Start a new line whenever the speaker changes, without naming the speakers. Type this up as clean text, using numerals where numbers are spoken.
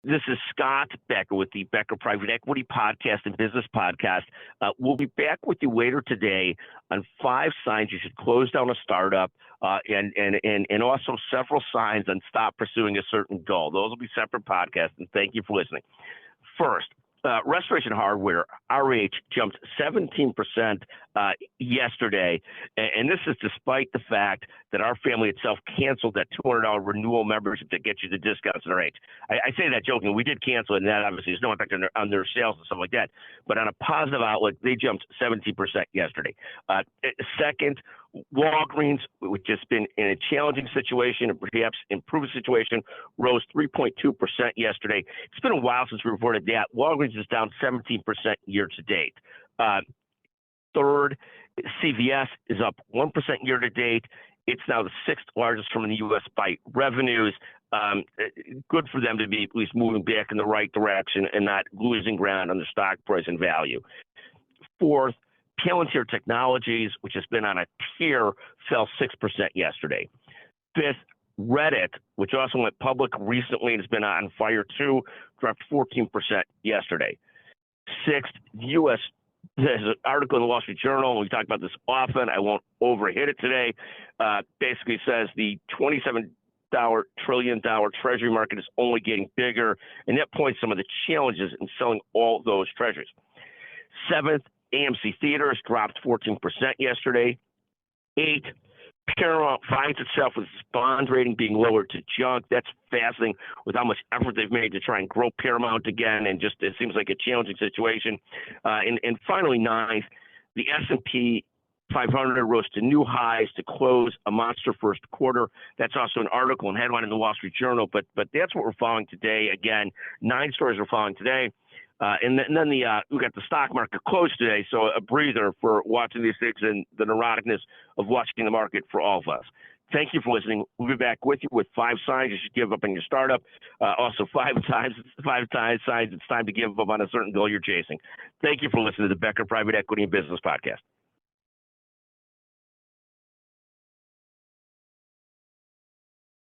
This is Scott Becker with the Becker Private Equity Podcast and Business Podcast. We'll be back with you later today on 5 signs you should close down a startup, and also several signs on stop pursuing a certain goal. Those will be separate podcasts, and thank you for listening. First, Restoration Hardware, RH, jumped 17% yesterday, and this is despite the fact that our family itself canceled that $200 renewal membership that gets you the discounts at RH. I say that jokingly. We did cancel it, and that obviously has no impact on their sales and stuff like that. But on a positive outlook, they jumped 17% yesterday. Second, Walgreens, which has been in a challenging situation and perhaps improved situation, rose 3.2% yesterday. It's been a while since we reported that. Walgreens is down 17% year to date. Third, CVS is up 1% year to date. It's now the 6th largest firm in the U.S. by revenues. Good for them to be at least moving back in the right direction and not losing ground on the stock price and value. Fourth, Palantir Technologies, which has been on a tear, fell 6% yesterday. Fifth, Reddit, which also went public recently and has been on fire too, dropped 14% yesterday. Sixth, there's an article in the Wall Street Journal, and we talk about this often. I won't overhit it today. Basically says the $27 trillion treasury market is only getting bigger, and that points some of the challenges in selling all those treasuries. Seventh, AMC Theaters dropped 14% yesterday. 8, Paramount finds itself with its bond rating being lowered to junk. That's fascinating with how much effort they've made to try and grow Paramount again, and just it seems like a challenging situation. And finally, 9th, the S&P 500 rose to new highs to close a monster first quarter. That's also an article and headline in the Wall Street Journal, but that's what we're following today. Again, 9 stories we're following today. And then we got the stock market closed today, so a breather for watching these things and the neuroticness of watching the market for all of us. Thank you for listening. We'll be back with you with 5 signs you should give up on your startup. Also, 5 signs it's time to give up on a certain goal you're chasing. Thank you for listening to the Becker Private Equity and Business Podcast.